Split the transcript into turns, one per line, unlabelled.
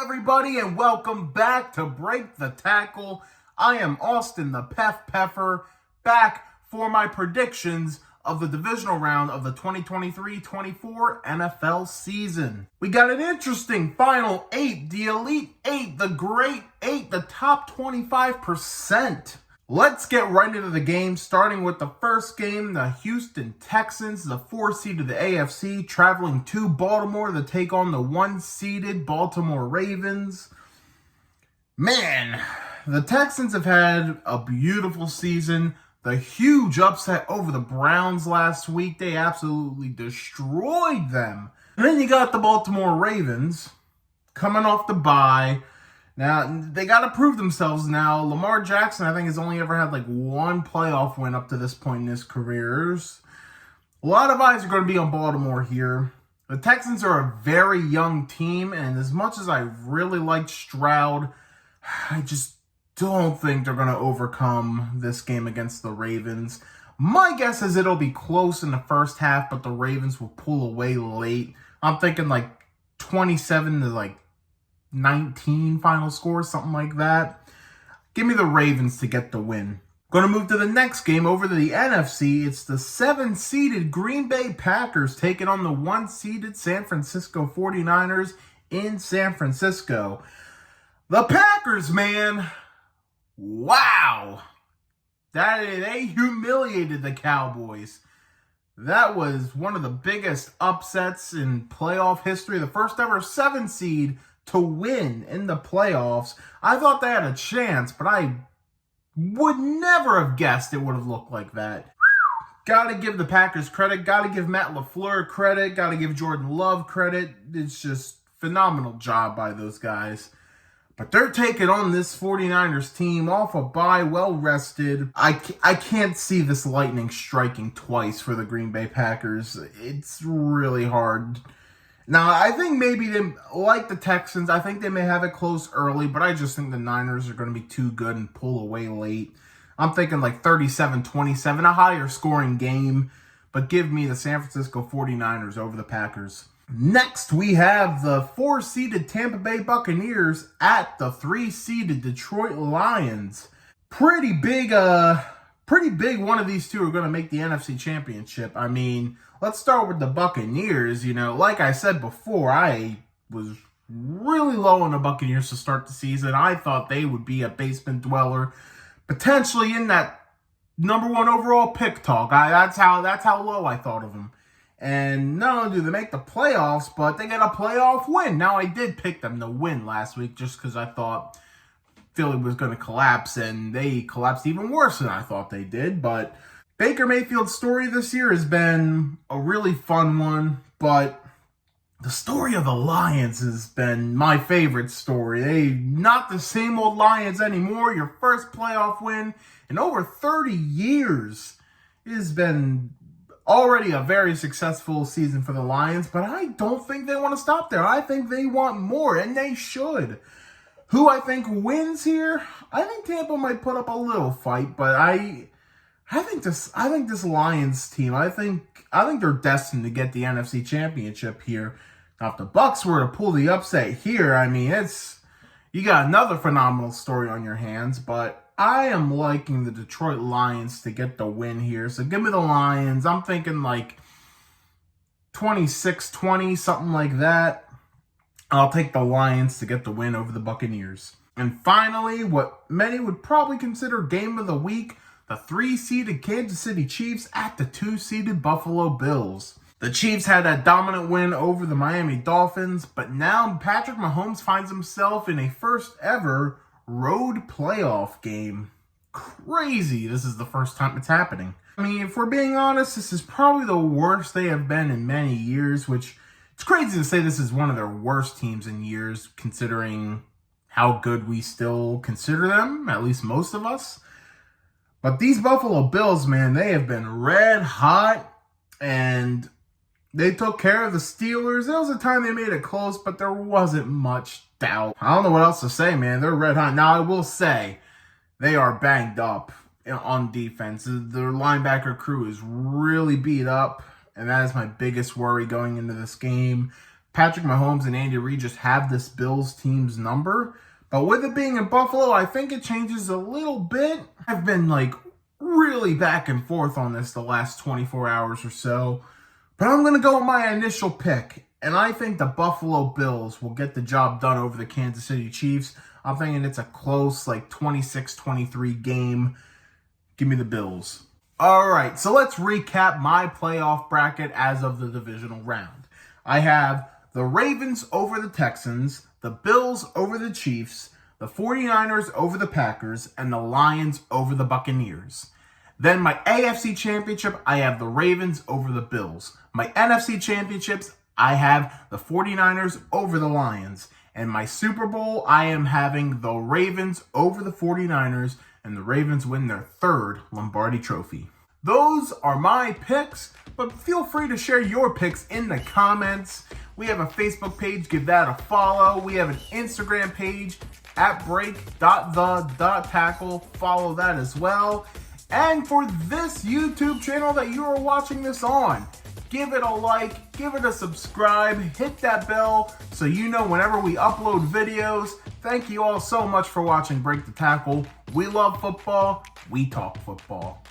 everybody, and welcome back to Break the Tackle. I am Austin the Peffer, back for my predictions of the divisional round of the 2023-24 NFL season. We got an interesting final 8, the Elite 8, the Great 8, the top 25%. Let's get right into the game, starting with the first game, the Houston Texans, the 4-seed of the AFC, traveling to Baltimore to take on the 1-seeded Baltimore Ravens. Man, the Texans have had a beautiful season. The huge upset over the Browns last week, they absolutely destroyed them. And then you got the Baltimore Ravens coming off the bye. Now, they got to prove themselves now. Lamar Jackson, I think, has only ever had like one playoff win up to this point in his career. A lot of eyes are going to be on Baltimore here. The Texans are a very young team, and as much as I really liked Stroud, I just don't think they're going to overcome this game against the Ravens. My guess is it'll be close in the first half, but the Ravens will pull away late. I'm thinking like 27 to like 19 final score, something like that. Give me the Ravens to get the win. Going to move to the next game over to the NFC. It's the 7-seeded Green Bay Packers taking on the 1-seeded San Francisco 49ers in San Francisco. The Packers, man, wow. They humiliated the Cowboys. That was one of the biggest upsets in playoff history. The first ever 7-seed to win in the playoffs. I thought they had a chance, but I would never have guessed it would have looked like that. Got to give the Packers credit. Got to give Matt LaFleur credit. Got to give Jordan Love credit. It's just phenomenal job by those guys. But they're taking on this 49ers team off a bye, well-rested. I can't see this lightning striking twice for the Green Bay Packers. It's really hard. Now, I think maybe they, like the Texans, I think they may have it close early, but I just think the Niners are going to be too good and pull away late. I'm thinking like 37-27, a higher scoring game, but give me the San Francisco 49ers over the Packers. Next, we have the 4-seeded Tampa Bay Buccaneers at the 3-seeded Detroit Lions. Pretty big one of these two are going to make the NFC Championship. I mean, let's start with the Buccaneers. You know, like I said before, I was really low on the Buccaneers to start the season. I thought they would be a basement dweller, potentially in that number 1 overall pick talk. That's how low I thought of them. And not only do they make the playoffs, but they get a playoff win. Now, I did pick them to win last week just because I thought Philly was going to collapse, and they collapsed even worse than I thought they did. But Baker Mayfield's story this year has been a really fun one, but the story of the Lions has been my favorite story. They're not the same old Lions anymore. Your first playoff win in over 30 years. It has been already a very successful season for the Lions, but I don't think they want to stop there. I think they want more, and they should. Who I think wins here? I think Tampa might put up a little fight, but I think this Lions team, I think they're destined to get the NFC Championship here. Now, if the Bucs were to pull the upset here, I mean, you got another phenomenal story on your hands, but I am liking the Detroit Lions to get the win here. So give me the Lions. I'm thinking like 26-20, something like that. I'll take the Lions to get the win over the Buccaneers. And finally, what many would probably consider game of the week, the 3-seeded Kansas City Chiefs at the 2-seeded Buffalo Bills. The Chiefs had that dominant win over the Miami Dolphins, but now Patrick Mahomes finds himself in a first ever road playoff game. Crazy. This is the first time it's happening. I mean, if we're being honest, this is probably the worst they have been in many years, which it's crazy to say this is one of their worst teams in years, considering how good we still consider them, at least most of us. But these Buffalo Bills, man, they have been red hot, and they took care of the Steelers. There was a time they made it close, but there wasn't much doubt. I don't know what else to say, man. They're red hot. Now, I will say, they are banged up on defense. Their linebacker crew is really beat up, and that is my biggest worry going into this game. Patrick Mahomes and Andy Reid just have this Bills team's number. But with it being in Buffalo, I think it changes a little bit. I've been really back and forth on this the last 24 hours or so. But I'm going to go with my initial pick. And I think the Buffalo Bills will get the job done over the Kansas City Chiefs. I'm thinking it's a close 26-23 game. Give me the Bills. All right, so let's recap my playoff bracket as of the divisional round. I have the Ravens over the Texans, the Bills over the Chiefs, the 49ers over the Packers, and the Lions over the Buccaneers. Then my AFC Championship, I have the Ravens over the Bills. My NFC Championships, I have the 49ers over the Lions. And my Super Bowl, I am having the Ravens over the 49ers, and the Ravens win their third Lombardi Trophy. Those are my picks, but feel free to share your picks in the comments. We have a Facebook page, give that a follow. We have an Instagram page at break.the.tackle. Follow that as well. And for this YouTube channel that you are watching this on, give it a like, give it a subscribe, hit that bell so you know whenever we upload videos. Thank you all so much for watching Break the Tackle. We love football. We talk football.